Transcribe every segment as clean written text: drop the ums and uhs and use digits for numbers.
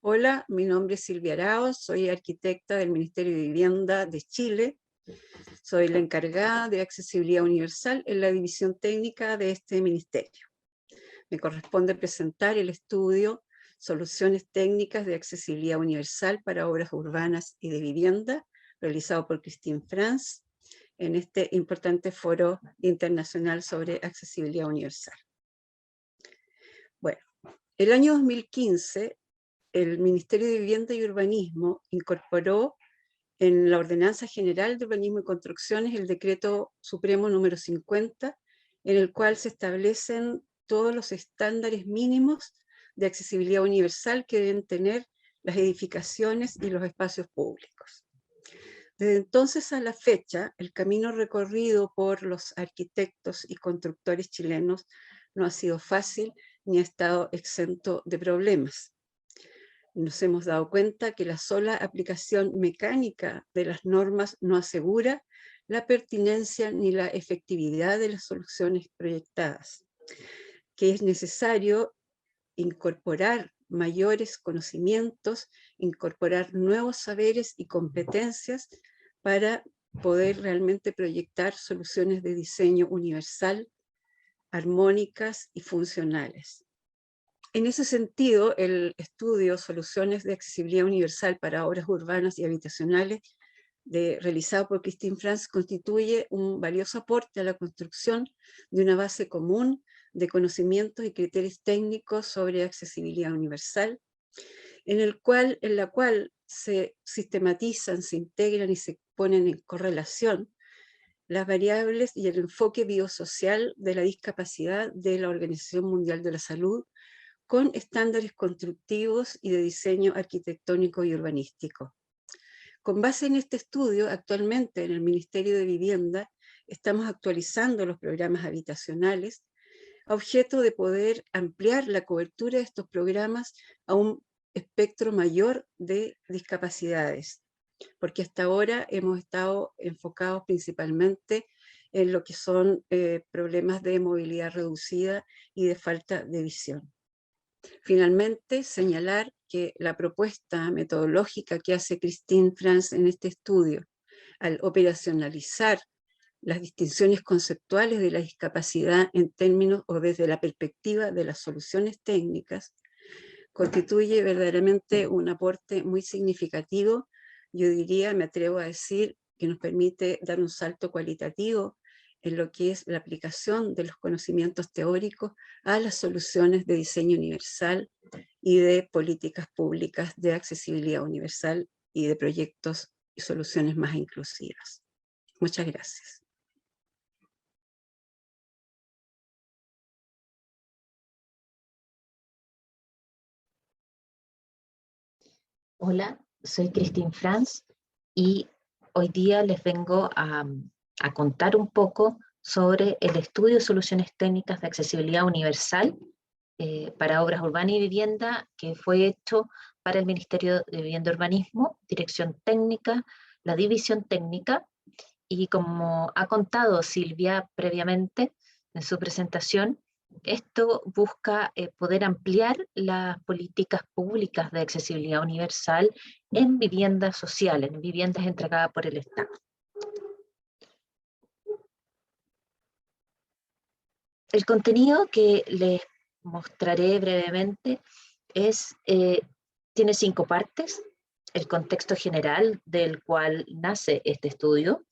Hola, mi nombre es Silvia Araos, soy arquitecta del Ministerio de Vivienda de Chile. Soy la encargada de accesibilidad universal en la división técnica de este ministerio. Me corresponde presentar el estudio Soluciones técnicas de accesibilidad universal para obras urbanas y de vivienda, realizado por Christine Franz en este importante foro internacional sobre accesibilidad universal. Bueno, el año 2015 el Ministerio de Vivienda y Urbanismo incorporó en la Ordenanza General de Urbanismo y Construcciones el Decreto Supremo número 50, en el cual se establecen todos los estándares mínimos de accesibilidad universal que deben tener las edificaciones y los espacios públicos. Desde entonces a la fecha, el camino recorrido por los arquitectos y constructores chilenos no ha sido fácil ni ha estado exento de problemas. Nos hemos dado cuenta que la sola aplicación mecánica de las normas no asegura la pertinencia ni la efectividad de las soluciones proyectadas, que es necesario incorporar mayores conocimientos, incorporar nuevos saberes y competencias para poder realmente proyectar soluciones de diseño universal, armónicas y funcionales. En ese sentido, el estudio Soluciones de Accesibilidad Universal para Obras Urbanas y Habitacionales, realizado por Christine Franz, constituye un valioso aporte a la construcción de una base común de conocimientos y criterios técnicos sobre accesibilidad universal, en la cual se sistematizan, se integran y se ponen en correlación las variables y el enfoque biosocial de la discapacidad de la Organización Mundial de la Salud, con estándares constructivos y de diseño arquitectónico y urbanístico. Con base en este estudio, actualmente en el Ministerio de Vivienda estamos actualizando los programas habitacionales a objeto de poder ampliar la cobertura de estos programas a un espectro mayor de discapacidades, porque hasta ahora hemos estado enfocados principalmente en lo que son problemas de movilidad reducida y de falta de visión. Finalmente, señalar que la propuesta metodológica que hace Christine Franz en este estudio, al operacionalizar las distinciones conceptuales de la discapacidad en términos o desde la perspectiva de las soluciones técnicas, constituye verdaderamente un aporte muy significativo. Yo diría, me atrevo a decir, que nos permite dar un salto cualitativo en lo que es la aplicación de los conocimientos teóricos a las soluciones de diseño universal y de políticas públicas de accesibilidad universal y de proyectos y soluciones más inclusivas. Muchas gracias. Hola, soy Christine Franz y hoy día les vengo a contar un poco sobre el estudio de soluciones técnicas de accesibilidad universal para obras urbanas y vivienda que fue hecho para el Ministerio de Vivienda y Urbanismo, Dirección Técnica, la División Técnica, y como ha contado Silvia previamente en su presentación, esto busca poder ampliar las políticas públicas de accesibilidad universal en viviendas sociales, en viviendas entregadas por el Estado. El contenido que les mostraré brevemente tiene 5 partes: el contexto general del cual nace este estudio,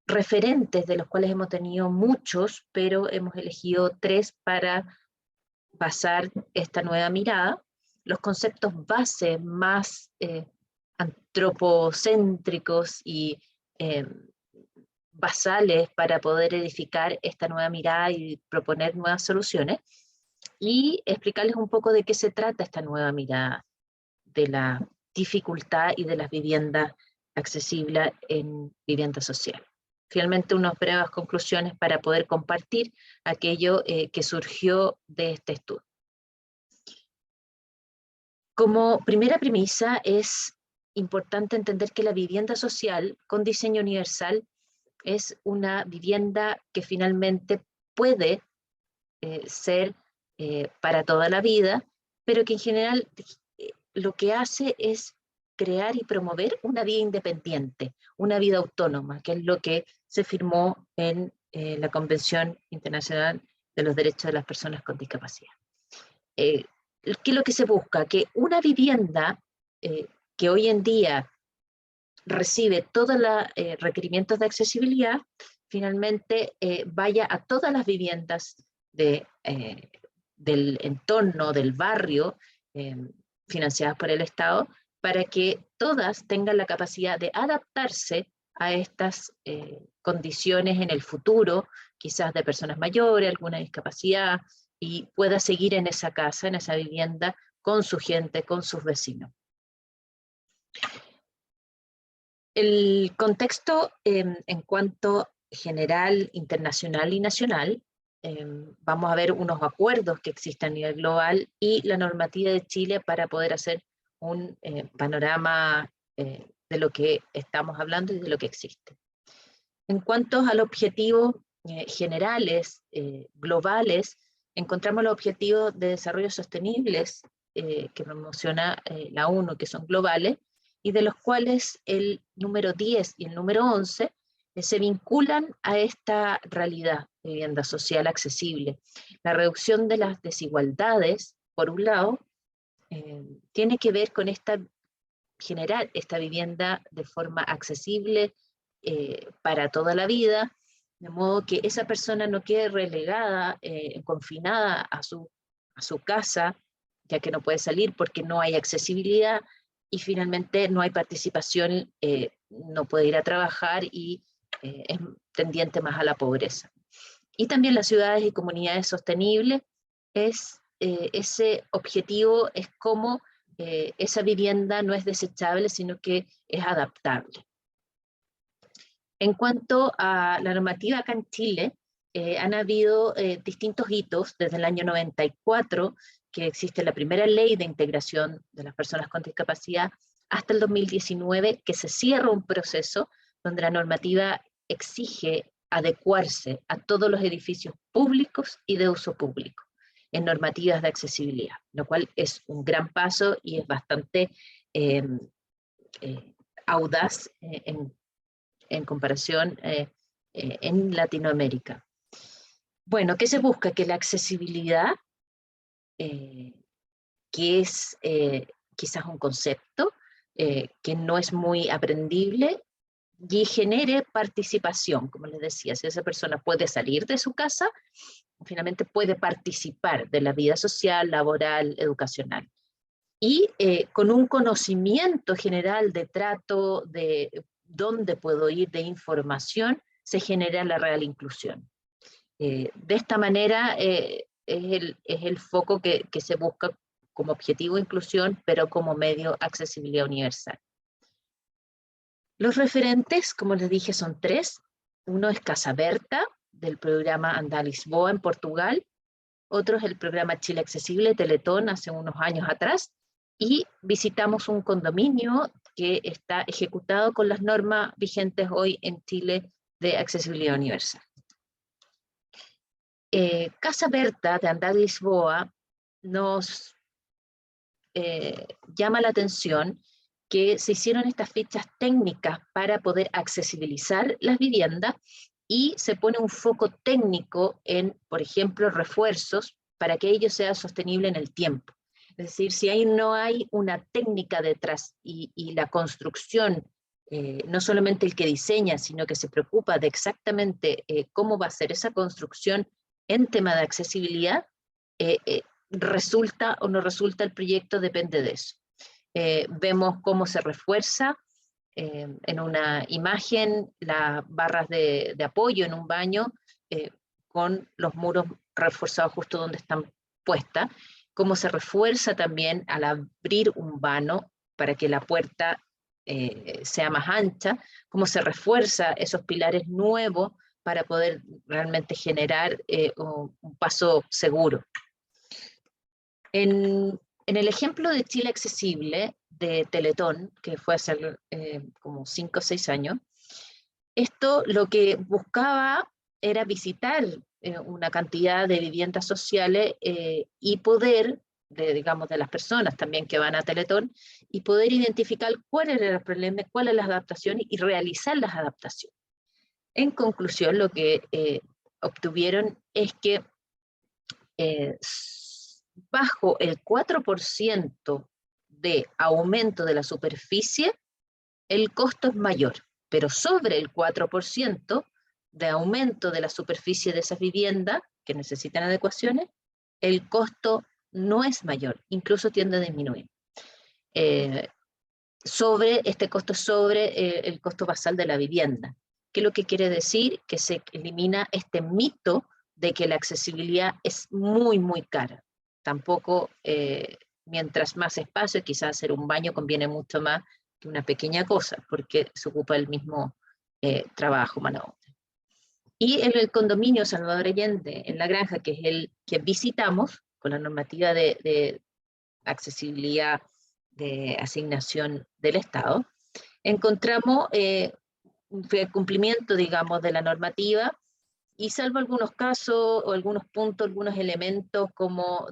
referentes de los cuales hemos tenido muchos, pero hemos elegido 3 para basar esta nueva mirada, los conceptos base más antropocéntricos y basales para poder edificar esta nueva mirada y proponer nuevas soluciones, y explicarles un poco de qué se trata esta nueva mirada de la dificultad y de las viviendas accesibles en vivienda social. Finalmente, unas breves conclusiones para poder compartir aquello que surgió de este estudio. Como primera premisa, es importante entender que la vivienda social con diseño universal es una vivienda que finalmente puede ser para toda la vida, pero que en general lo que hace es crear y promover una vida independiente, una vida autónoma, que es lo que se firmó en la Convención Internacional de los Derechos de las Personas con Discapacidad. ¿Qué es lo que se busca? Que una vivienda que hoy en día recibe todos los requerimientos de accesibilidad, finalmente vaya a todas las viviendas del entorno, del barrio, financiadas por el Estado, para que todas tengan la capacidad de adaptarse a estas condiciones en el futuro, quizás de personas mayores, alguna discapacidad, y pueda seguir en esa casa, en esa vivienda, con su gente, con sus vecinos. El contexto en cuanto general, internacional y nacional, vamos a ver unos acuerdos que existen a nivel global y la normativa de Chile para poder hacer un panorama de lo que estamos hablando y de lo que existe. En cuanto al objetivo generales, globales, encontramos los objetivos de desarrollo sostenibles que promociona la ONU, que son globales, y de los cuales el número 10 y el número 11 se vinculan a esta realidad de vivienda social accesible. La reducción de las desigualdades, por un lado, tiene que ver con generar esta vivienda de forma accesible para toda la vida, de modo que esa persona no quede relegada, confinada a su casa, ya que no puede salir porque no hay accesibilidad, y finalmente no hay participación, no puede ir a trabajar y es tendiente más a la pobreza. Y también las ciudades y comunidades sostenibles, ese objetivo es como esa vivienda no es desechable, sino que es adaptable. En cuanto a la normativa acá en Chile, han habido distintos hitos desde el año 94, que existe la primera ley de integración de las personas con discapacidad, hasta el 2019, que se cierra un proceso donde la normativa exige adecuarse a todos los edificios públicos y de uso público en normativas de accesibilidad, lo cual es un gran paso y es bastante audaz en comparación en Latinoamérica. Bueno, ¿qué se busca? Que la accesibilidad, que es quizás un concepto que no es muy aprendible, y genere participación, como les decía, si esa persona puede salir de su casa, finalmente puede participar de la vida social, laboral, educacional. Y con un conocimiento general de trato, de dónde puedo ir, de información, se genera la real inclusión. De esta manera es el foco que se busca como objetivo inclusión, pero como medio accesibilidad universal. Los referentes, como les dije, son 3. Uno es Casa Berta, del programa Anda a Lisboa en Portugal. Otro es el programa Chile Accesible, Teletón, hace unos años atrás. Y visitamos un condominio que está ejecutado con las normas vigentes hoy en Chile de accesibilidad universal. Casa Berta, de Anda a Lisboa, nos llama la atención que se hicieron estas fichas técnicas para poder accesibilizar las viviendas y se pone un foco técnico en, por ejemplo, refuerzos para que ello sea sostenible en el tiempo. Es decir, si ahí no hay una técnica detrás y la construcción, no solamente el que diseña, sino que se preocupa de exactamente cómo va a ser esa construcción en tema de accesibilidad, resulta o no resulta el proyecto, depende de eso. Vemos cómo se refuerza en una imagen las barras de apoyo en un baño con los muros reforzados justo donde están puestas, cómo se refuerza también al abrir un vano para que la puerta sea más ancha, cómo se refuerza esos pilares nuevos para poder realmente generar un paso seguro. En el ejemplo de Chile Accesible, de Teletón, que fue hace como 5 o 6 años, esto lo que buscaba era visitar una cantidad de viviendas sociales y poder digamos, de las personas también que van a Teletón, y poder identificar cuáles eran los problemas, cuáles las adaptaciones y realizar las adaptaciones. En conclusión, lo que obtuvieron es que bajo el 4% de aumento de la superficie, el costo es mayor, pero sobre el 4% de aumento de la superficie de esas viviendas que necesitan adecuaciones, el costo no es mayor, incluso tiende a disminuir. Sobre este costo, sobre el costo basal de la vivienda. ¿Qué es lo que quiere decir? Que se elimina este mito de que la accesibilidad es muy, muy cara. Tampoco, mientras más espacio, quizás hacer un baño conviene mucho más que una pequeña cosa, porque se ocupa el mismo trabajo, mano de obra. Y en el condominio Salvador Allende, en La Granja, que es el que visitamos, con la normativa de accesibilidad de asignación del Estado, encontramos un cumplimiento, digamos, de la normativa, y salvo algunos casos o algunos puntos, algunos elementos como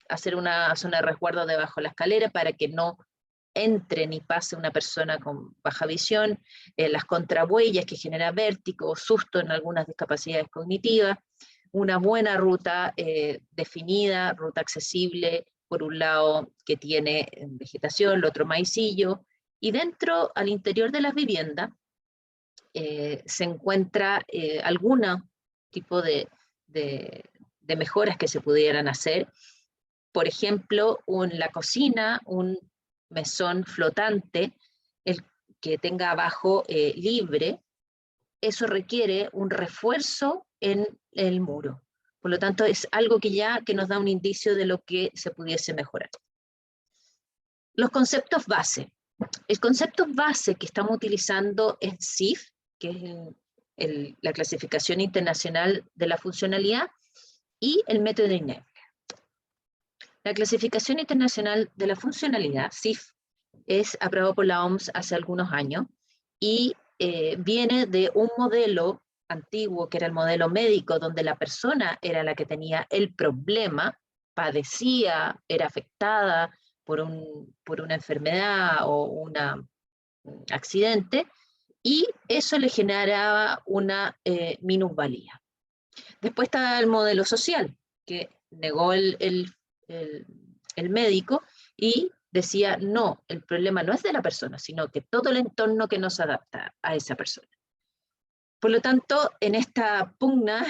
hacer una zona de resguardo debajo de la escalera para que no entre ni pase una persona con baja visión, las contrahuellas que genera vértigo o susto en algunas discapacidades cognitivas, una buena ruta definida, ruta accesible, por un lado que tiene vegetación, el otro maicillo, y dentro, al interior de las viviendas, se encuentra algún tipo de mejoras que se pudieran hacer. Por ejemplo, la cocina, un mesón flotante, el que tenga abajo libre, eso requiere un refuerzo en el muro. Por lo tanto, es algo que nos da un indicio de lo que se pudiese mejorar. Los conceptos base. El concepto base que estamos utilizando es CIF, que es la clasificación internacional de la funcionalidad, y el método de INEFLE. La clasificación internacional de la funcionalidad, CIF, es aprobado por la OMS hace algunos años y viene de un modelo antiguo, que era el modelo médico, donde la persona era la que tenía el problema, padecía, era afectada por una enfermedad o un accidente, y eso le generaba una minusvalía. Después está el modelo social, que negó el médico y decía, no, el problema no es de la persona, sino que todo el entorno que nos adapta a esa persona. Por lo tanto, en esta pugna,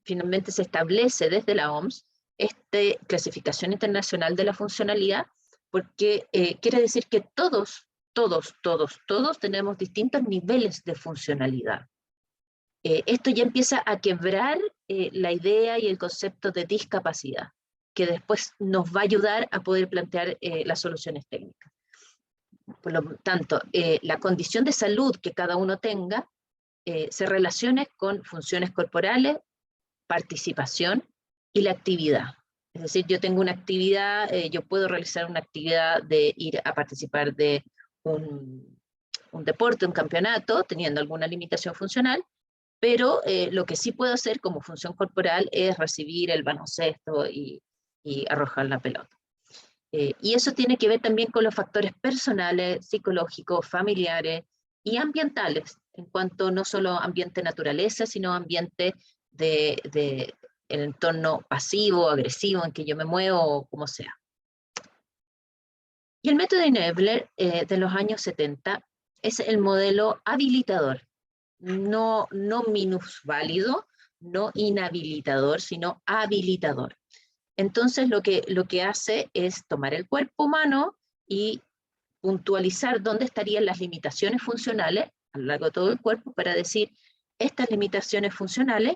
finalmente se establece desde la OMS esta clasificación internacional de la funcionalidad, porque quiere decir que todos tenemos distintos niveles de funcionalidad. Esto ya empieza a quebrar la idea y el concepto de discapacidad, que después nos va a ayudar a poder plantear las soluciones técnicas. Por lo tanto, la condición de salud que cada uno tenga se relacione con funciones corporales, participación y la actividad. Es decir, yo tengo una actividad, yo puedo realizar una actividad de ir a participar de un deporte, un campeonato, teniendo alguna limitación funcional, pero lo que sí puedo hacer como función corporal es recibir el baloncesto y arrojar la pelota. Y eso tiene que ver también con los factores personales, psicológicos, familiares y ambientales, en cuanto no solo ambiente naturaleza, sino ambiente de el entorno pasivo, agresivo, en que yo me muevo, o como sea. Y el método de Inebler de los años 70 es el modelo habilitador, no minusválido, no inhabilitador, sino habilitador. Entonces lo que hace es tomar el cuerpo humano y puntualizar dónde estarían las limitaciones funcionales a lo largo de todo el cuerpo para decir, estas limitaciones funcionales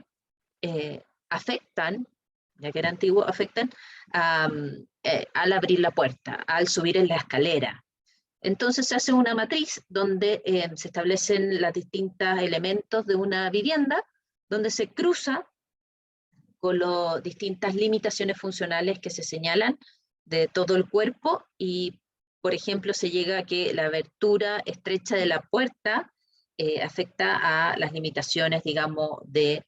afectan, ya que era antiguo, afectan al abrir la puerta, al subir en la escalera. Entonces se hace una matriz donde se establecen los distintos elementos de una vivienda, donde se cruza con las distintas limitaciones funcionales que se señalan de todo el cuerpo, y, por ejemplo, se llega a que la abertura estrecha de la puerta afecta a las limitaciones, digamos, de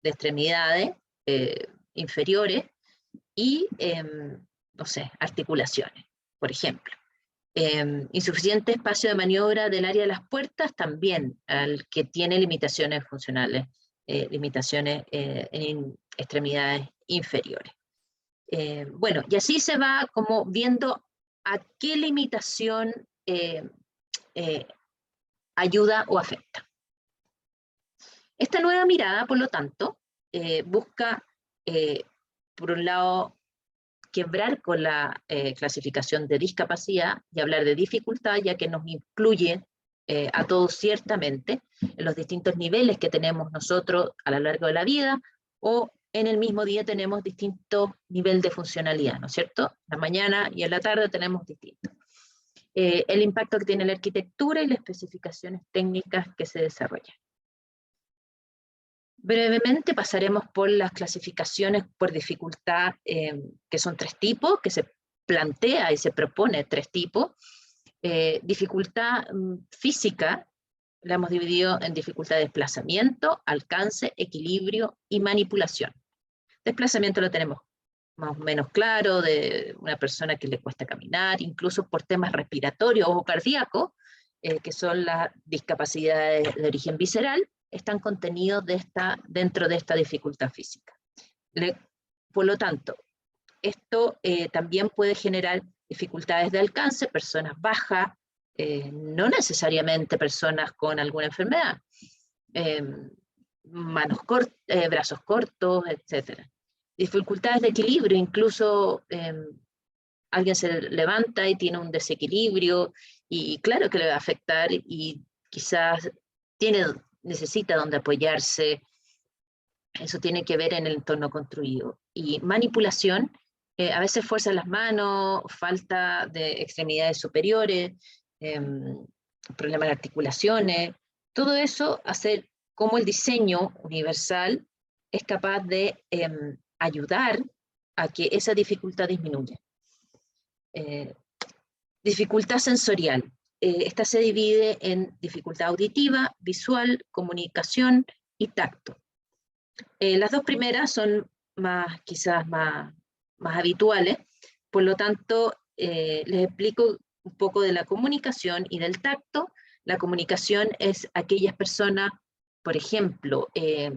extremidades inferiores, y, no sé, articulaciones, por ejemplo. Insuficiente espacio de maniobra del área de las puertas, también al que tiene limitaciones funcionales, limitaciones en extremidades inferiores. Bueno, y así se va como viendo a qué limitación ayuda o afecta. Esta nueva mirada, por lo tanto, busca, por un lado, quebrar con la clasificación de discapacidad y hablar de dificultad, ya que nos incluye a todos ciertamente en los distintos niveles que tenemos nosotros a lo largo de la vida, o en el mismo día tenemos distintos niveles de funcionalidad, ¿no es cierto? En la mañana y en la tarde tenemos distintos. El impacto que tiene la arquitectura y las especificaciones técnicas que se desarrollan. Brevemente pasaremos por las clasificaciones por dificultad, que son 3 tipos, que se plantea y se propone 3 tipos. Dificultad física, la hemos dividido en dificultad de desplazamiento, alcance, equilibrio y manipulación. Desplazamiento lo tenemos más o menos claro, de una persona que le cuesta caminar, incluso por temas respiratorios o cardíacos, que son las discapacidades de origen visceral, están contenidos dentro de esta dificultad física. Por lo tanto, esto también puede generar dificultades de alcance, personas bajas, no necesariamente personas con alguna enfermedad, brazos cortos, etc. Dificultades de equilibrio, incluso alguien se levanta y tiene un desequilibrio, y claro que le va a afectar, y quizás necesita donde apoyarse. Eso tiene que ver en el entorno construido. Y manipulación, a veces fuerza en las manos, falta de extremidades superiores, problemas de articulaciones, todo eso hacer como el diseño universal es capaz de ayudar a que esa dificultad disminuya. Dificultad sensorial. Esta se divide en dificultad auditiva, visual, comunicación y tacto. Las 2 primeras son quizás más habituales, por lo tanto, les explico un poco de la comunicación y del tacto. La comunicación es aquellas personas, por ejemplo, que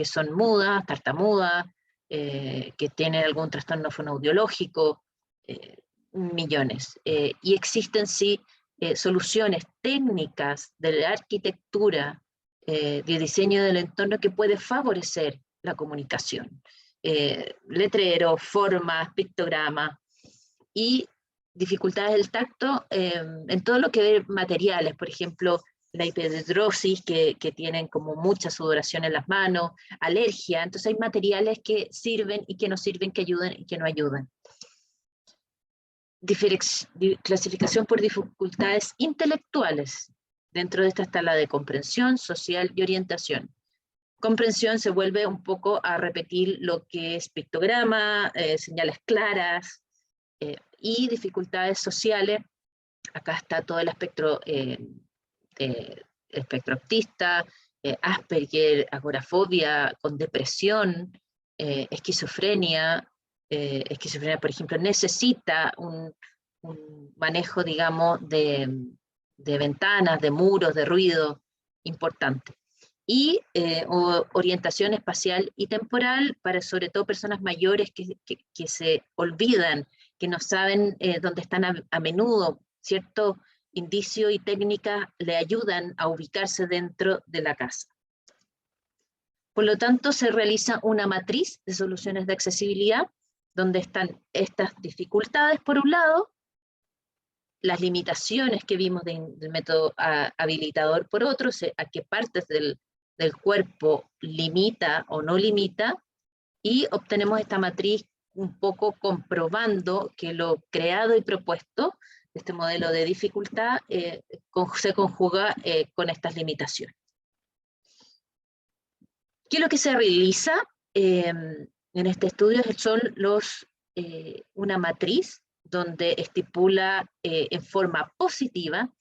son mudas, tartamudas, que tienen algún trastorno fonoaudiológico, millones. Y existen sí soluciones técnicas de la arquitectura, de diseño del entorno, que puede favorecer la comunicación. Letreros, formas, pictogramas, y dificultades del tacto en todo lo que ve materiales, por ejemplo, la hiperhidrosis, que tienen como mucha sudoración en las manos, alergia. Entonces hay materiales que sirven y que no sirven, que ayudan y que no ayudan. Clasificación por dificultades intelectuales. Dentro de esta está la de comprensión, social y orientación. Comprensión se vuelve un poco a repetir lo que es pictograma, señales claras, y dificultades sociales. Acá está todo el espectro, espectro autista, Asperger, agorafobia, con depresión, esquizofrenia. Esquizofrenia, por ejemplo, necesita un manejo, digamos, de ventanas, de muros, de ruido importante. Y orientación espacial y temporal para sobre todo personas mayores que se olvidan, que no saben dónde están a menudo. Ciertos indicios y técnicas le ayudan a ubicarse dentro de la casa. Por lo tanto, se realiza una matriz de soluciones de accesibilidad, donde están estas dificultades por un lado, las limitaciones que vimos del método habilitador por otro, a qué partes del cuerpo limita o no limita, y obtenemos esta matriz un poco comprobando que lo creado y propuesto, este modelo de dificultad, se conjuga con estas limitaciones. ¿Qué es lo que se realiza en este estudio? Son una matriz donde estipula en forma positiva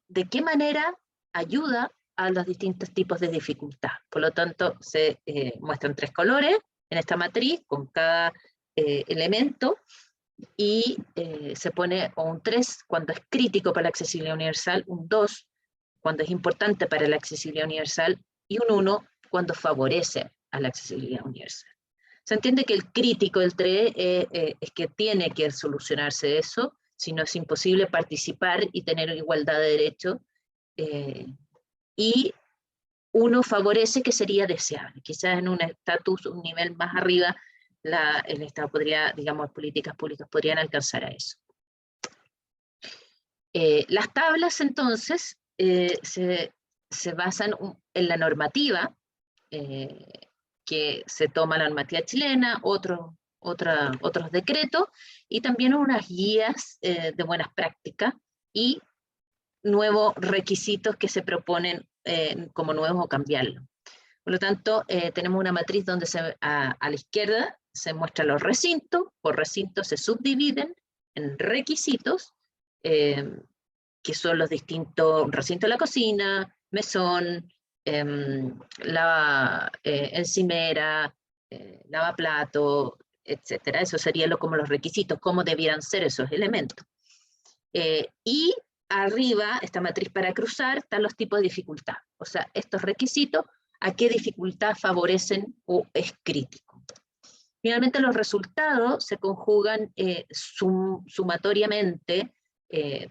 de qué manera ayuda a los distintos tipos de dificultad. Por lo tanto, se muestran 3 colores, en esta matriz con cada elemento, y se pone un 3 cuando es crítico para la accesibilidad universal, un 2 cuando es importante para la accesibilidad universal, y un 1 cuando favorece a la accesibilidad universal. Se entiende que el crítico del 3 es que tiene que solucionarse eso, si no es imposible participar y tener igualdad de derechos, y 1 favorece, que sería deseable. Quizás en un estatus, un nivel más arriba, el Estado podría, digamos, políticas públicas podrían alcanzar a eso. Las tablas, entonces, se basan en la normativa, que se toma la normativa chilena, otros decretos, y también unas guías de buenas prácticas, y nuevos requisitos que se proponen como nuevos o cambiarlos. Por lo tanto, tenemos una matriz donde a la izquierda se muestran los recintos, por recintos se subdividen en requisitos, que son los distintos recintos de la cocina, mesón, encimera, lavaplato, etc. Eso serían como los requisitos, cómo debieran ser esos elementos. Y arriba, esta matriz para cruzar, están los tipos de dificultad. O sea, estos requisitos, a qué dificultad favorecen o es crítico. Finalmente, los resultados se conjugan sumatoriamente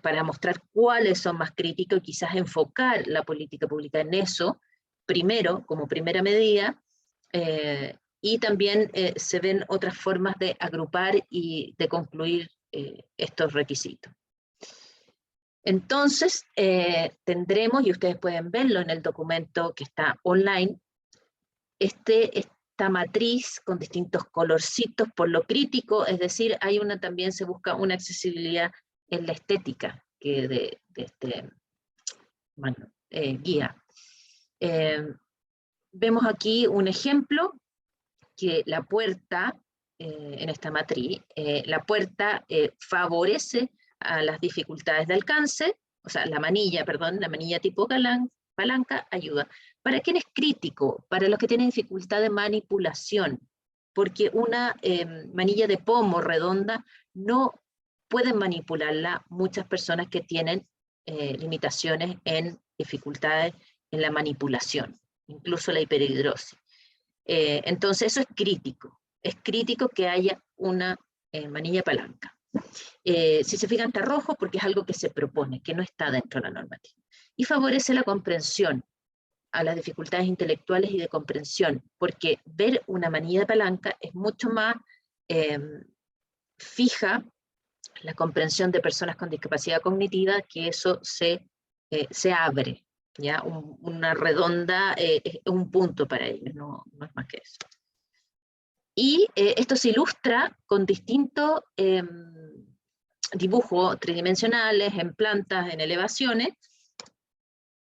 para mostrar cuáles son más críticos y quizás enfocar la política pública en eso, primero, como primera medida, y también se ven otras formas de agrupar y de concluir estos requisitos. Entonces, tendremos, y ustedes pueden verlo en el documento que está online, esta matriz con distintos colorcitos por lo crítico, es decir, también se busca una accesibilidad en la estética de este guía. Vemos aquí un ejemplo, que la puerta, en esta matriz, la puerta favorece a las dificultades de alcance, o sea, la manilla tipo palanca ayuda. ¿Para quién es crítico? Para los que tienen dificultad de manipulación, porque una manilla de pomo redonda no pueden manipularla muchas personas que tienen limitaciones en dificultades en la manipulación, incluso la hiperhidrosis. Entonces eso es crítico que haya una manilla palanca. Si se fijan, está rojo porque es algo que se propone, que no está dentro de la normativa. Y favorece la comprensión, a las dificultades intelectuales y de comprensión, porque ver una manilla de palanca es mucho más fija la comprensión de personas con discapacidad cognitiva, que eso se abre, ¿ya? Una redonda es un punto para ellos, no es más que eso. Y esto se ilustra con distintos dibujos tridimensionales, en plantas, en elevaciones,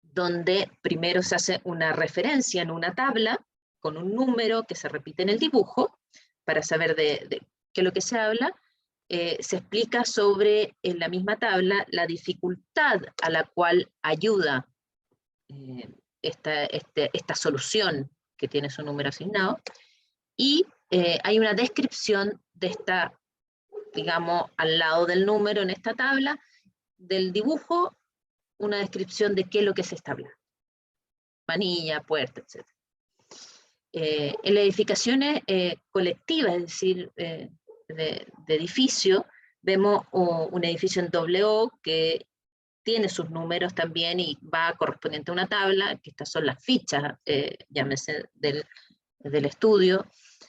donde primero se hace una referencia en una tabla, con un número que se repite en el dibujo, para saber de qué es lo que se habla. Se explica sobre, en la misma tabla, la dificultad a la cual ayuda esta solución que tiene su número asignado, y hay una descripción de esta, digamos, al lado del número en esta tabla, del dibujo, una descripción de qué es lo que se está hablando. Manilla, puerta, etc. En las edificaciones colectivas, es decir, de edificio, vemos un edificio en doble O que tiene sus números también y va correspondiente a una tabla, que estas son las fichas, llámese del estudio,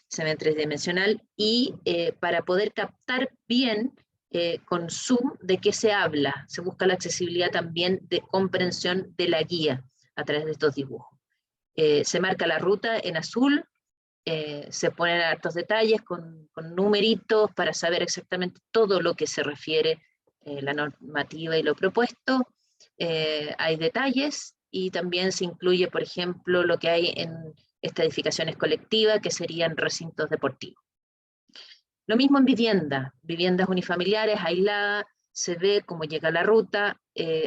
se ve en tridimensional, y para poder captar bien con Zoom de qué se habla, se busca la accesibilidad también de comprensión de la guía a través de estos dibujos. Se marca la ruta en azul, se ponen hartos detalles con numeritos para saber exactamente todo lo que se refiere la normativa y lo propuesto. Hay detalles y también se incluye, por ejemplo, lo que hay en estas edificaciones colectivas, que serían recintos deportivos. Lo mismo en viviendas unifamiliares, aisladas, se ve cómo llega la ruta,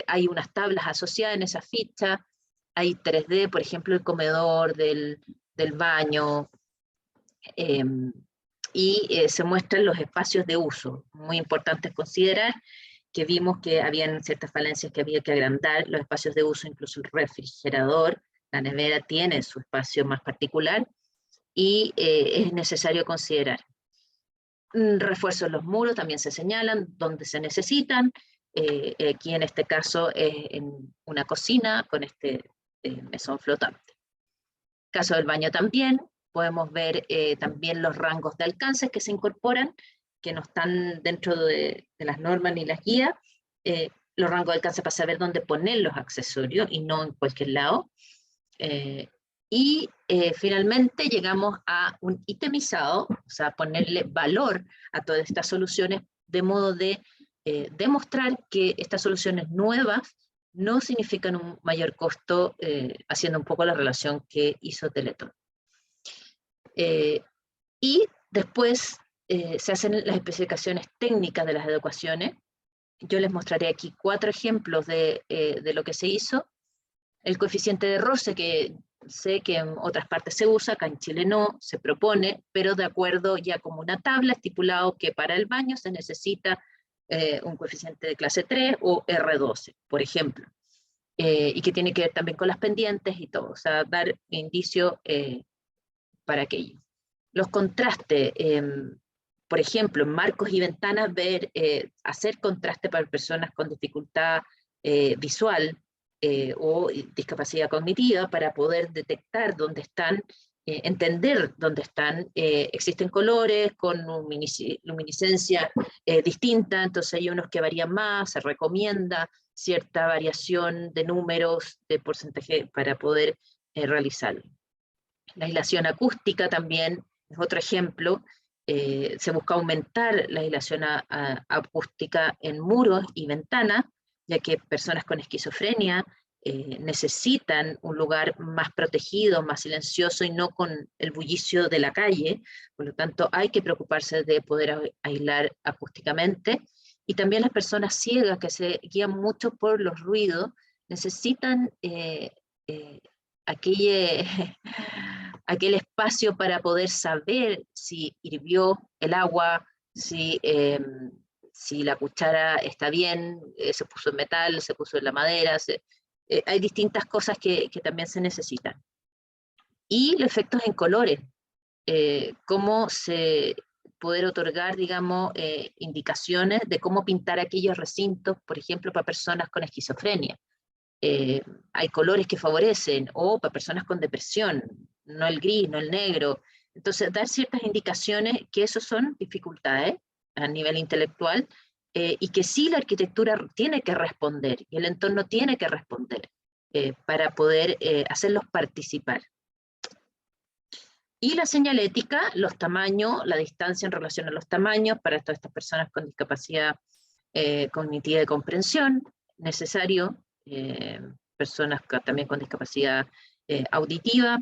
hay unas tablas asociadas en esa ficha, hay 3D, por ejemplo, el comedor, del baño, Se muestran los espacios de uso, muy importantes considerar, que vimos que habían ciertas falencias que había que agrandar los espacios de uso, incluso el refrigerador, la nevera tiene su espacio más particular, y es necesario considerar. Refuerzos en los muros también se señalan donde se necesitan, aquí en este caso en una cocina con este mesón flotante. Caso del baño también, podemos ver también los rangos de alcances que se incorporan, que no están dentro de las normas ni las guías, los rangos de alcance para saber dónde poner los accesorios y no en cualquier lado. Finalmente llegamos a un itemizado, o sea, ponerle valor a todas estas soluciones, de modo de demostrar que estas soluciones nuevas no significan un mayor costo, haciendo un poco la relación que hizo Teletón. Y después se hacen las especificaciones técnicas de las adecuaciones. Yo les mostraré aquí 4 ejemplos de lo que se hizo. El coeficiente de roce, que sé que en otras partes se usa, acá en Chile no, se propone, pero de acuerdo ya como una tabla estipulado que para el baño se necesita un coeficiente de clase 3 o R12, por ejemplo, y que tiene que ver también con las pendientes y todo, o sea, dar indicio para aquello. Los contrastes, por ejemplo, en marcos y ventanas, hacer contraste para personas con dificultad visual, o discapacidad cognitiva, para poder detectar dónde están, entender dónde están. Existen colores con luminiscencia distinta, entonces hay unos que varían más, se recomienda cierta variación de números, de porcentaje para poder realizarlo. La aislación acústica también es otro ejemplo. Se busca aumentar la aislación acústica en muros y ventanas, ya que personas con esquizofrenia necesitan un lugar más protegido, más silencioso y no con el bullicio de la calle. Por lo tanto, hay que preocuparse de poder aislar acústicamente. Y también las personas ciegas, que se guían mucho por los ruidos, necesitan aquel espacio para poder saber si hirvió el agua, si la cuchara está bien, se puso en metal, se puso en la madera, hay distintas cosas que también se necesitan. Y los efectos en colores, cómo poder otorgar, digamos, indicaciones de cómo pintar aquellos recintos, por ejemplo, para personas con esquizofrenia. Hay colores que favorecen, o para personas con depresión, no el gris, no el negro. Entonces, dar ciertas indicaciones, que eso son dificultades a nivel intelectual, y que sí la arquitectura tiene que responder, y el entorno tiene que responder, para poder hacerlos participar. Y la señalética, los tamaños, la distancia en relación a los tamaños, para todas estas personas con discapacidad cognitiva de comprensión, necesario, personas también con discapacidad auditiva,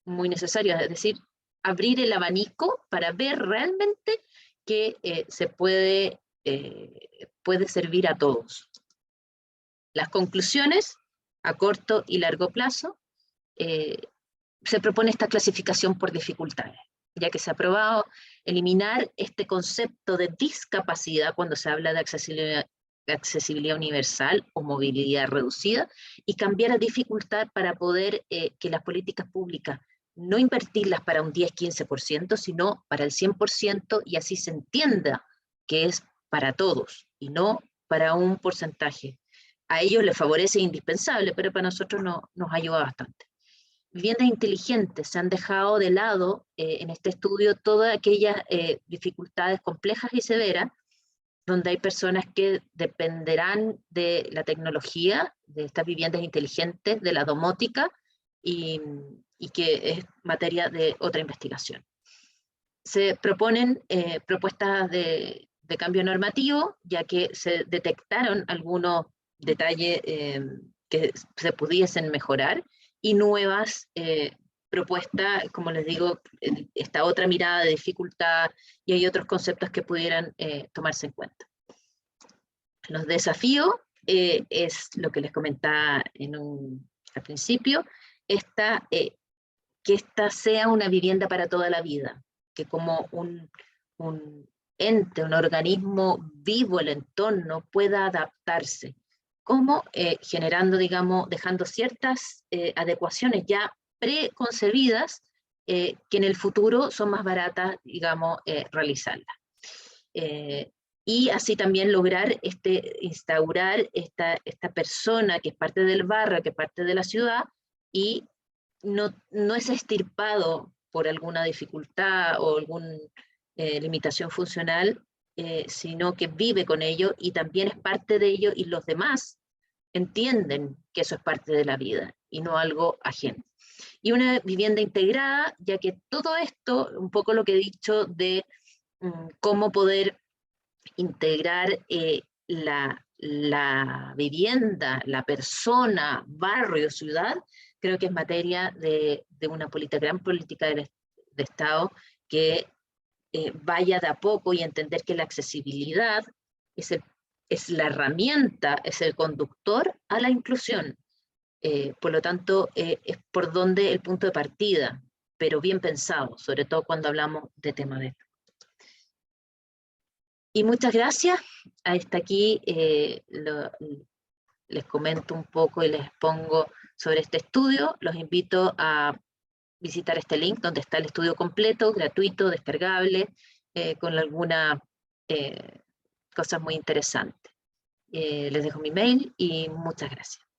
muy necesario, es decir, abrir el abanico para ver realmente que se puede servir a todos. Las conclusiones a corto y largo plazo, se propone esta clasificación por dificultades, ya que se ha aprobado eliminar este concepto de discapacidad cuando se habla de accesibilidad universal o movilidad reducida, y cambiar a dificultad para poder que las políticas públicas no invertirlas para un 10-15%, sino para el 100%, y así se entienda que es para todos y no para un porcentaje. A ellos les favorece e indispensable, pero para nosotros nos ayuda bastante. Viviendas inteligentes, se han dejado de lado en este estudio todas aquellas dificultades complejas y severas, donde hay personas que dependerán de la tecnología, de estas viviendas inteligentes, de la domótica, y que es materia de otra investigación. Se proponen propuestas de cambio normativo, ya que se detectaron algunos detalles que se pudiesen mejorar, y nuevas propuestas, como les digo, esta otra mirada de dificultad, y hay otros conceptos que pudieran tomarse en cuenta. Los desafíos es lo que les comentaba al principio, esta que esta sea una vivienda para toda la vida, que como un ente, un organismo vivo, el entorno, pueda adaptarse, como generando, digamos, dejando ciertas adecuaciones ya preconcebidas que en el futuro son más baratas, digamos, realizarlas. Y así también lograr instaurar esta persona que es parte del barrio, que es parte de la ciudad, y no es extirpado por alguna dificultad o alguna limitación funcional, sino que vive con ello y también es parte de ello, y los demás entienden que eso es parte de la vida y no algo ajeno. Y una vivienda integrada, ya que todo esto, un poco lo que he dicho de cómo poder integrar la vivienda, la persona, barrio, ciudad, creo que es materia de una gran política de Estado que vaya de a poco y entender que la accesibilidad es la herramienta, es el conductor a la inclusión. Por lo tanto, es por donde el punto de partida, pero bien pensado, sobre todo cuando hablamos de temas de esto. Y muchas gracias. Hasta aquí les comento un poco y les pongo sobre este estudio. Los invito a visitar este link donde está el estudio completo, gratuito, descargable, con algunas cosas muy interesantes. Les dejo mi mail y muchas gracias.